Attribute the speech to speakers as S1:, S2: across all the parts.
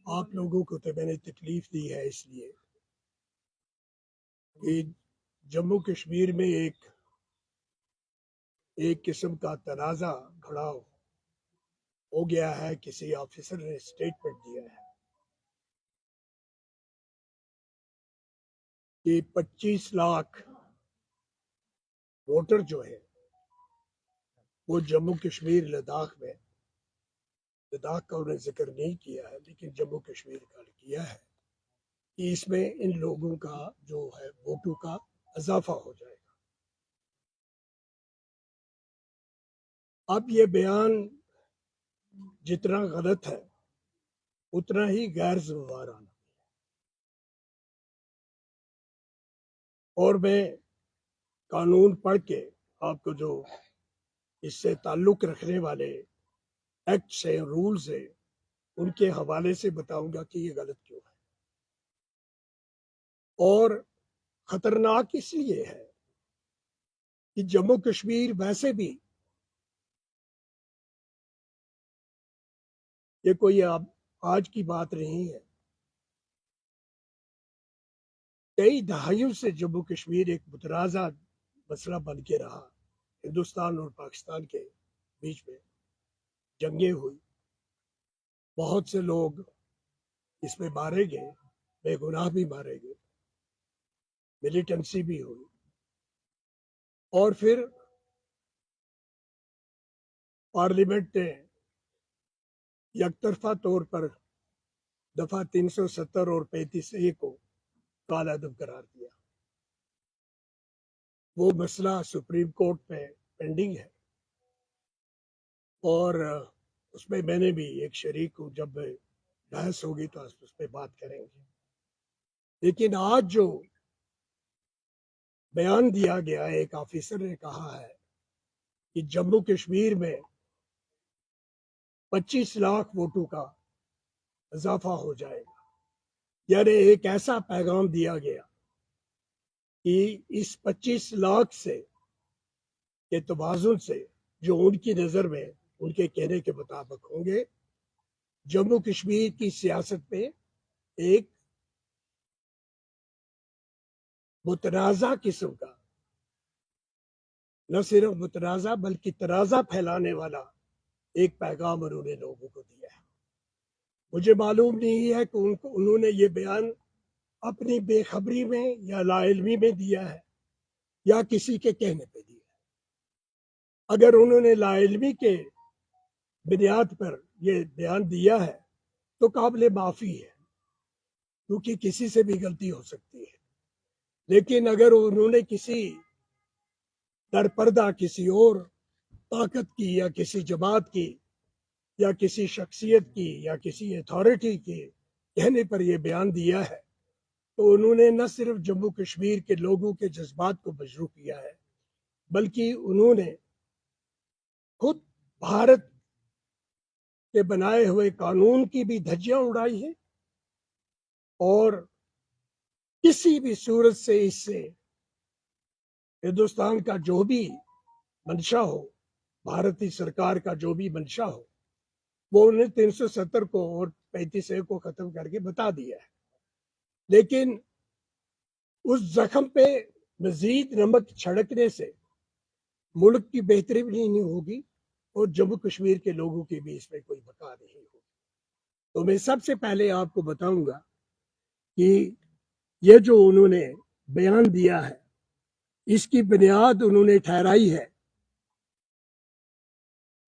S1: آپ لوگوں کو تو میں نے تکلیف دی ہے اس لیے کہ جموں کشمیر میں ایک قسم کا تنازع کھڑا ہو گیا ہے. کسی آفیسر نے اسٹیٹمنٹ دیا ہے کہ 25 لاکھ ووٹر جو ہے وہ جموں کشمیر لداخ کا انہیں ذکر نہیں کیا ہے لیکن جموں کشمیر کا کیا ہے کہ اس میں ان لوگوں کا جو ہے ووٹوں کا اضافہ ہو جائے گا. اب یہ بیان جتنا غلط ہے اتنا ہی غیر ذمہ وارانہ. اور میں قانون پڑھ کے آپ کو جو اس سے تعلق رکھنے والے ایکٹس ہیں، رولز ہیں، ان کے حوالے سے بتاؤں گا کہ یہ غلط کیوں ہے. اور خطرناک اس لیے ہے کہ جموں کشمیر ویسے بھی یہ کوئی آج کی بات نہیں ہے. کئی دہائیوں سے جموں کشمیر ایک متنازع مسئلہ بن کے رہا. ہندوستان اور پاکستان کے بیچ میں جنگیں ہوئی، بہت سے لوگ اس میں مارے گئے، بے گناہ بھی مارے گئے، ملیٹنسی بھی ہوئی. اور پھر پارلیمنٹ نے یک طرفہ طور پر دفعہ 370 اور 35A کو کالعدم قرار دیا. وہ مسئلہ سپریم کورٹ میں پینڈنگ ہے اور اس میں نے بھی ایک شریک ہوں. جب بحث ہوگی تو اس پہ بات کریں گے. لیکن آج جو بیان دیا گیا ہے، ایک آفیسر نے کہا ہے کہ جموں کشمیر میں 25 لاکھ ووٹوں کا اضافہ ہو جائے گا. یعنی ایک ایسا پیغام دیا گیا کہ اس 25 لاکھ سے کے توازن سے جو ان کی نظر میں ان کے کہنے کے مطابق ہوں گے، جموں کشمیر کی سیاست میں ایک متنازع قسم کا، نہ صرف متنازع بلکہ تنازع پھیلانے والا ایک پیغام انہوں نے لوگوں کو دیا ہے. مجھے معلوم نہیں ہے کہ انہوں نے یہ بیان اپنی بے خبری میں یا لا علمی میں دیا ہے یا کسی کے کہنے پہ دیا ہے. اگر انہوں نے لا علمی کے بنیاد پر یہ بیان دیا ہے تو قابل معافی ہے، کیونکہ کسی سے بھی غلطی ہو سکتی ہے. لیکن اگر انہوں نے کسی در پردہ کسی اور طاقت کی یا کسی جماعت کی یا کسی شخصیت کی یا کسی اتھارٹی کے کہنے پر یہ بیان دیا ہے تو انہوں نے نہ صرف جموں کشمیر کے لوگوں کے جذبات کو مجروح کیا ہے بلکہ انہوں نے خود بھارت کے بنائے ہوئے قانون کی بھی دھجیاں اڑائی ہیں. اور کسی بھی صورت سے اس سے ہندوستان کا جو بھی منشا ہو، بھارتی سرکار کا جو بھی منشا ہو، وہ انہیں 370 کو اور 35A کو ختم کر کے بتا دیا ہے. لیکن اس زخم پہ مزید نمک چھڑکنے سے ملک کی بہتری بھی نہیں ہوگی اور جموں کشمیر کے لوگوں کی بھی اس میں کوئی بقا نہیں ہوگی. تو میں سب سے پہلے آپ کو بتاؤں گا کہ یہ جو انہوں نے بیان دیا ہے اس کی بنیاد انہوں نے ٹھہرائی ہے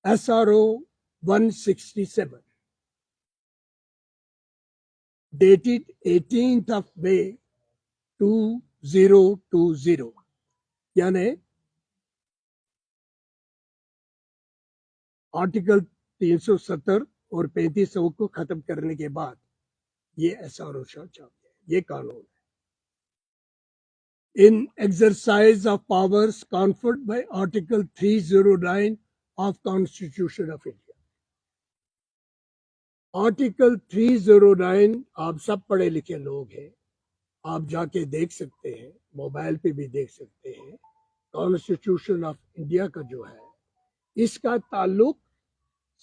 S1: SRO 167 dated 18th of May 2020. یعنی آرٹیکل 370 اور 3500 کو ختم کرنے کے بعد یہ SRO چاہتے ہیں، یہ قانون ہے. In exercise of powers conferred by Article 309 of Constitution of India. Article 309 آپ سب پڑھے لکھے لوگ ہیں، آپ جا کے دیکھ سکتے ہیں، موبائل پہ بھی دیکھ سکتے ہیں. کانسٹیٹیوشن آف انڈیا کا جو ہے اس کا تعلق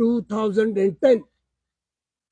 S1: 2010,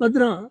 S1: 15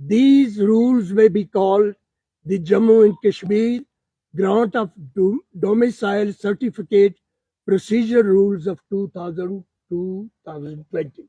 S1: These rules may be called the Jammu and Kashmir Grant of Domicile Certificate Procedure Rules of 2020।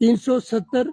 S1: 370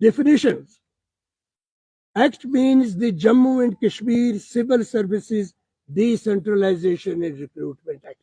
S1: Definitions. Act means the Jammu and Kashmir Civil Services Decentralization and Recruitment Act।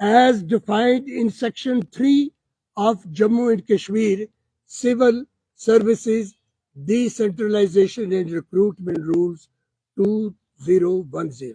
S1: as defined in section 3 of Jammu and Kashmir Civil Services Decentralization and Recruitment Rules 2010।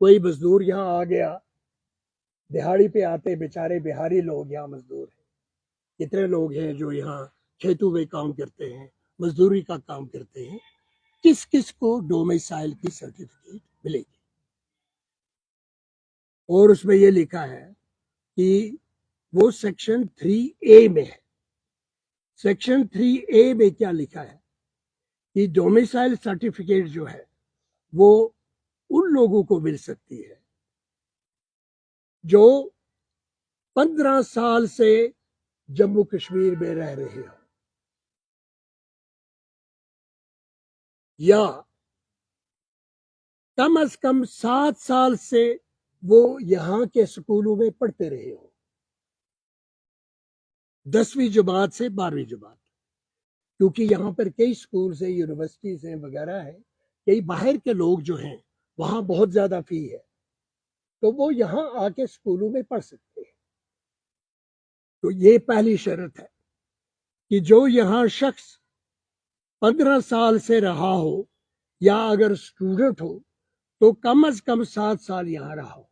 S1: کوئی مزدور یہاں آ گیا, دہاڑی پہ آتے بیچارے بہاری لوگ یہاں مزدور ہیں, کتنے لوگ ہیں جو یہاں کھیتوں میں کام کرتے ہیں, مزدوری کا کام کرتے ہیں, کس کس کو ڈومیسائل کی سرٹیفکیٹ ملے گی. اور اس میں یہ لکھا ہے کہ وہ سیکشن 3A میں ہے. سیکشن 3A میں کیا لکھا ہے کہ ڈومیسائل سرٹیفکیٹ جو ہے وہ ان لوگوں کو مل سکتی ہے جو 15 سال سے جموں کشمیر میں رہ رہے ہو, یا کم از کم 7 سال سے وہ یہاں کے سکولوں میں پڑھتے رہے ہو, 10ویں جماعت سے 12ویں جماعت, کیونکہ یہاں پر کئی سکولز ہیں, یونیورسٹیز ہیں وغیرہ ہیں, کئی باہر کے لوگ جو ہیں وہاں بہت زیادہ فی ہے, تو وہ یہاں آ کے سکولوں میں پڑھ سکتے ہیں. تو یہ پہلی شرط ہے کہ جو یہاں شخص 15 سال سے رہا ہو, یا اگر اسٹوڈنٹ ہو تو کم از کم 7 سال یہاں رہا ہو.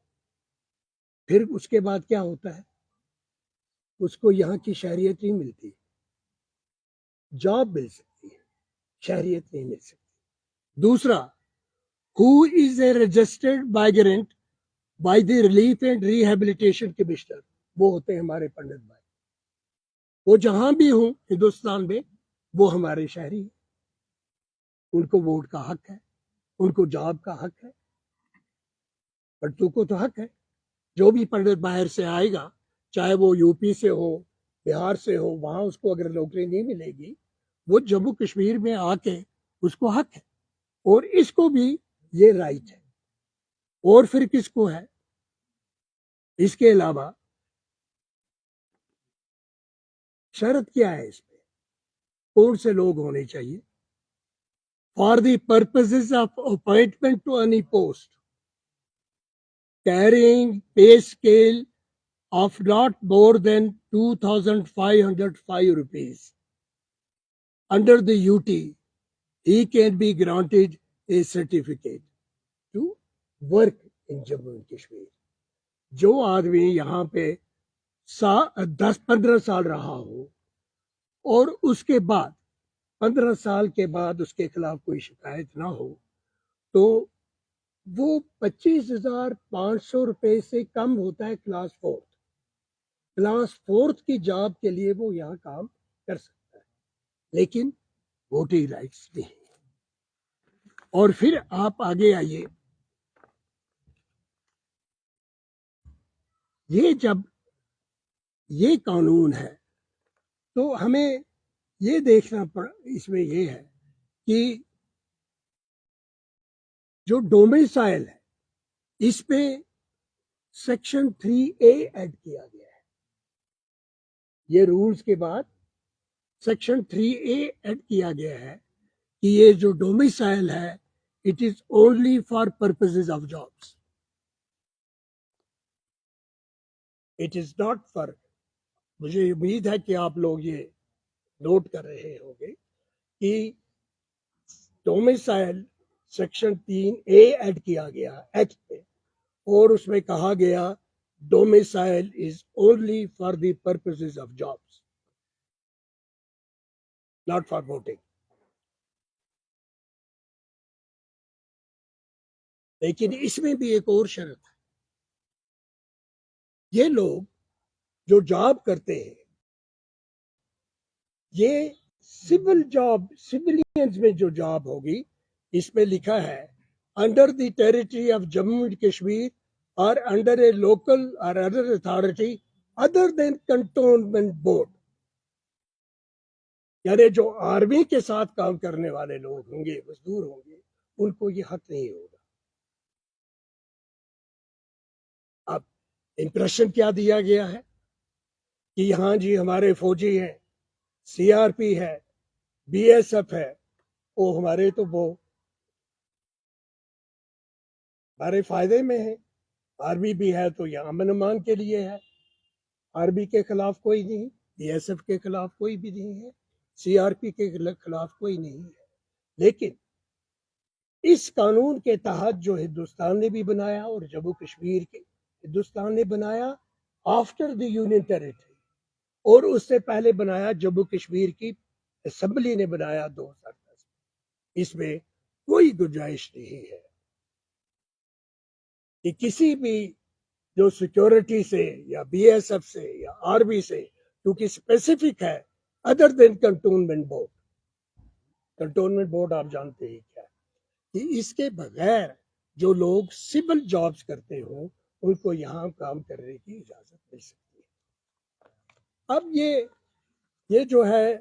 S1: پھر اس کے بعد کیا ہوتا ہے, اس کو یہاں کی شہریت نہیں ملتی, جاب مل سکتی ہے, شہریت نہیں مل سکتی. دوسرا, who is a registered migrant by the Relief and Rehabilitation Commissioner, وہ ہوتے ہیں ہمارے پنڈت بھائی, وہ جہاں بھی ہوں ہندوستان میں وہ ہمارے شہری ہیں, ان کو ووٹ کا حق ہے, ان کو جاب کا حق ہے, پڑتوں کو تو حق ہے. جو بھی پنڈت باہر سے آئے گا, چاہے وہ یو پی سے ہو, بہار سے ہو, وہاں اس کو اگر نوکری نہیں ملے گی, وہ جموں کشمیر میں آ کے اس کو حق ہے, اور اس کو بھی یہ رائٹ ہے. اور پھر کس کو ہے, اس کے علاوہ شرط کیا ہے اس میں, کون سے لوگ ہونے چاہیے, for the purposes of appointment to any post carrying pay scale of not more than 2,505 rupees under the UT, he can be granted a certificate to work in Jammu and Kashmir. جو آدمی یہاں پہ 10-15 سال رہا ہو اور اس کے بعد 15 سال کے بعد اس کے خلاف کوئی شکایت نہ ہو, تو وہ 25,500 روپے سے کم ہوتا ہے کلاس 4. کلاس 4 کی جاب کے لیے وہ یہاں کام کر سکتا ہے, لیکن ووٹنگ رائٹس نہیں. اور پھر آپ آگے آئیے, یہ جب یہ قانون ہے تو ہمیں یہ دیکھنا اس میں یہ ہے کہ جو ڈومیسائل ہے اس پہ سیکشن 3A ایڈ کیا گیا ہے. یہ رولز کے بعد سیکشن 3A ایڈ کیا گیا ہے کہ یہ جو ڈومیسائل ہے it is only for purposes of jobs, it is not for. مجھے امید ہے کہ آپ لوگ یہ نوٹ کر رہے ہوں گے کہ ڈومیسائل سیکشن 3A ایڈ کیا گیا ایکٹ پہ, اور اس میں کہا گیا domicile is only for the purposes of jobs, not for voting. لیکن اس میں بھی ایک اور شرط ہے, یہ لوگ جو جاب کرتے ہیں یہ سول جاب, سولینز میں جو جاب ہوگی, اس میں لکھا ہے under the territory of Jammu and Kashmir اور انڈر اے لوکل اور ادر اتھارٹی ادر دین کنٹونمنٹ بورڈ. یعنی جو آرمی کے ساتھ کام کرنے والے لوگ ہوں گے, مزدور ہوں گے, ان کو یہ حق نہیں ہوگا. اب امپریشن کیا دیا گیا ہے کہ یہاں جی ہمارے فوجی ہیں, سی آر پی ہے, بی ایس ایف ہے, وہ ہمارے تو وہ ہمارے فائدے میں ہے. آرمی بھی ہے تو یہ امن امان کے لیے ہے, آرمی کے خلاف کوئی نہیں, بی ایس ایف کے خلاف کوئی بھی نہیں ہے, سی آر پی کے خلاف کوئی نہیں ہے. لیکن اس قانون کے تحت جو ہندوستان نے بھی بنایا اور جموں کشمیر کے ہندوستان نے بنایا آفٹر دی یونین ٹیریٹری، اور اس سے پہلے بنایا جموں کشمیر کی اسمبلی نے بنایا 2010۔ اس میں کوئی گنجائش نہیں ہے کہ کسی بھی جو سیکورٹی سے یا بی ایس ایف سے یا آرمی سے، کیونکہ اسپیسیفک ہے ادر دین کنٹونمنٹ بورڈ۔ کنٹونمنٹ بورڈ آپ جانتے ہی کیا ہے، کہ اس کے بغیر جو لوگ سول جابز کرتے ہوں ان کو یہاں کام کرنے کی اجازت مل سکتی ہے۔ اب یہ جو ہے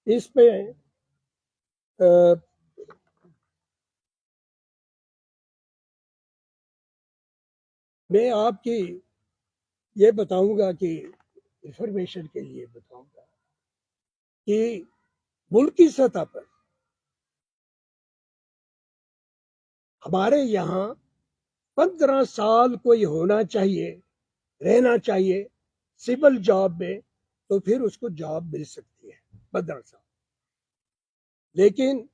S1: اس پہ میں آپ کی یہ بتاؤں گا کہ انفارمیشن کے لیے بتاؤں گا کہ ملکی سطح پر ہمارے یہاں 15 سال کوئی ہونا چاہیے، رہنا چاہیے سول جاب میں، تو پھر اس کو جاب مل سکتی ہے 15 سال۔ لیکن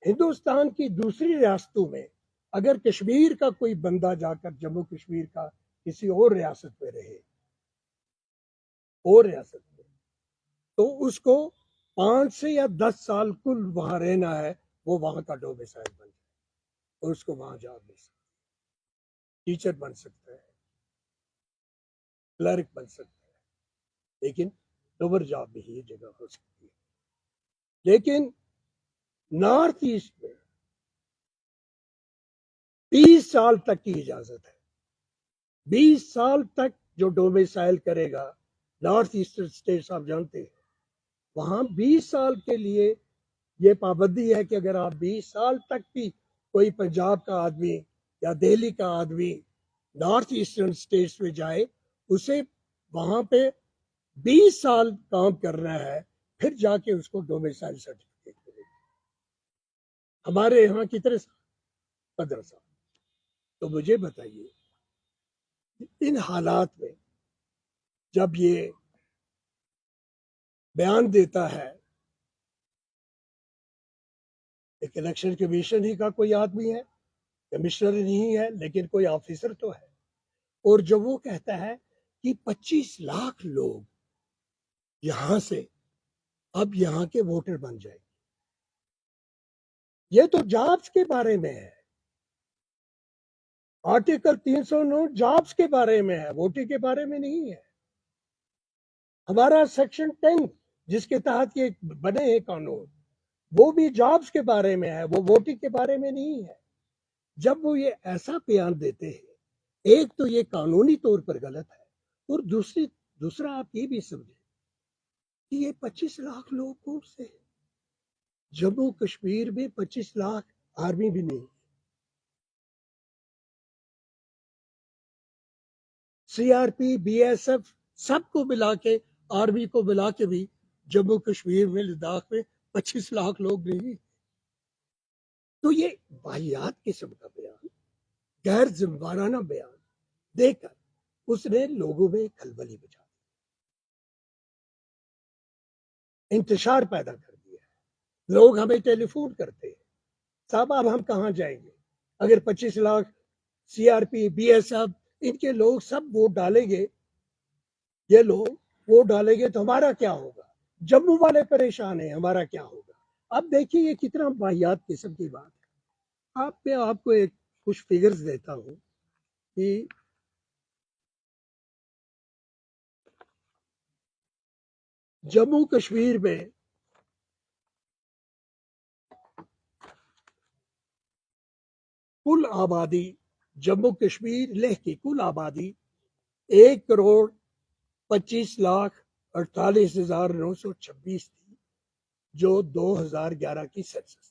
S1: ہندوستان کی دوسری ریاستوں میں اگر کشمیر کا کوئی بندہ جا کر جموں کشمیر کا کسی اور ریاست میں رہے، اور ریاست میں، تو اس کو 5 سے یا 10 سال کل وہاں رہنا ہے، وہ وہاں کا ڈومیسائل بن جائے اور اس کو وہاں جاب مل سکتی ہے، ٹیچر بن سکتا ہے، کلرک بن سکتا ہے، لیکن لوور جاب میں ہی یہ جگہ ہو سکتی ہے۔ لیکن نارتھ ایسٹ میں 30 سال تک کی اجازت ہے، 20 سال تک جو ڈومیسائل کرے گا نارتھ ایسٹرن اسٹیٹس آپ جانتے ہیں، وہاں 20 سال کے لیے یہ پابندی ہے کہ اگر آپ 20 سال تک بھی کوئی پنجاب کا آدمی یا دہلی کا آدمی نارتھ ایسٹرن اسٹیٹس میں جائے، اسے وہاں پہ 20 سال کام کرنا ہے، پھر جا کے اس کو ڈومیسائل سرٹیفکیٹ ملے گا۔ ہمارے یہاں کتنے سال؟ 15 سال۔ تو مجھے بتائیے ان حالات میں جب یہ بیان دیتا ہے ایک الیکشن کمیشن ہی کا کوئی آدمی ہے، کمشنر نہیں ہے لیکن کوئی آفیسر تو ہے، اور جب وہ کہتا ہے کہ 25 لاکھ لوگ یہاں سے اب یہاں کے ووٹر بن جائیں گے، یہ تو جابس کے بارے میں ہے، آرٹیکل 309 جابس کے بارے میں ہے، ووٹنگ کے بارے میں نہیں ہے۔ ہمارا سیکشن 10 جس کے تحت یہ بنے ہیں قانون، وہ بھی جابس کے بارے میں ہے، وہ ووٹنگ کے بارے میں نہیں ہے۔ جب وہ یہ ایسا بیان دیتے ہیں، ایک تو یہ قانونی طور پر غلط ہے، اور دوسرا آپ یہ بھی سمجھیں کہ یہ 25 لاکھ لوگ کون سے ہیں؟ جموں کشمیر میں 25 لاکھ آرمی بھی نہیں، C R P, B S F سب کو ملا کے، آرمی کو ملا کے بھی جموں کشمیر میں لداخ میں 25 لاکھ لوگ نہیں۔ تو یہ واہیات قسم کا بیان، غیر ذمہ دارانہ بیان دے کر اس نے لوگوں میں کھلبلی مچا دی، انتشار پیدا کر دیا۔ لوگ ہمیں ٹیلی فون کرتے ہیں، صاحب اب ہم کہاں جائیں گے؟ اگر 25 lakh C R P, B S F ان کے لوگ سب ووٹ ڈالیں گے، یہ لوگ ووٹ ڈالیں گے تو ہمارا کیا ہوگا؟ جموں والے پریشان ہیں، ہمارا کیا ہوگا؟ اب دیکھیے یہ کتنا واہیات قسم کی بات ہے۔ میں آپ کو ایک کچھ فگرز دیتا ہوں کہ جموں کشمیر میں کل آبادی، جموں کشمیر لہ کی کل آبادی 1,25,48,926 تھی، جو 2011 کی سینسس تھی۔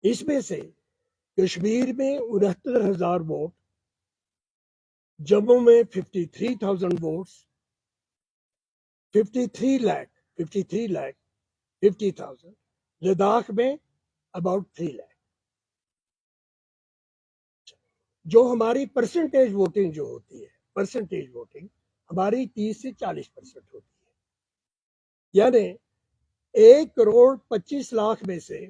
S1: اس میں سے کشمیر میں 69,000 ووٹ، جموں میں 53,000 ووٹس، 53 لاکھ 50,000، لداخ میں اباؤٹ 3 لاکھ۔ جو ہماری پرسنٹیج ووٹنگ جو ہوتی ہے، پرسنٹیج ووٹنگ ہماری 30 سے 40% ہوتی ہے، یعنی 1,25,00,000 میں سے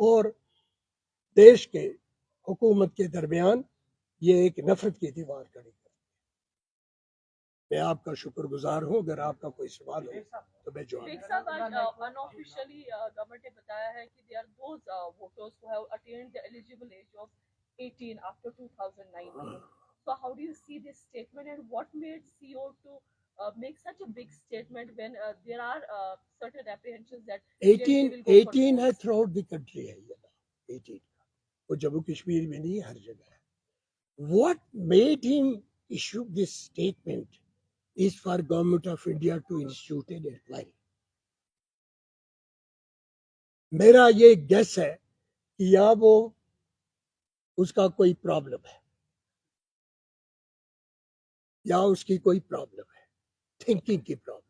S1: اور دیش کے حکومت کے درمیان یہ ایک نفرت کی دیوار کھڑی کر. میں آپ کا شکر گزار ہوں. اگر آپ کا کوئی سوال ہو تو میں جواب.
S2: Sheikh Saab, unofficially, government نے بتایا ہے کہ there are those voters who have attained the eligible age of 18 after 2019. So how do you see this statement, and what made CO to make such a big statement when there are certain apprehensions that they will go for
S1: 18 ہے
S2: votes?
S1: Through out the country ہے. یہ 18 وہ جموں کشمیر میں نہیں، ہر جگہ ہے. What made him issue this statement is for Government of India to institute an inquiry. میرا یہ گیس ہے کہ یا وہ اس کا کوئی پرابلم ہے یا اس کی کوئی پرابلم ہے، تھنکنگ کی پرابلم.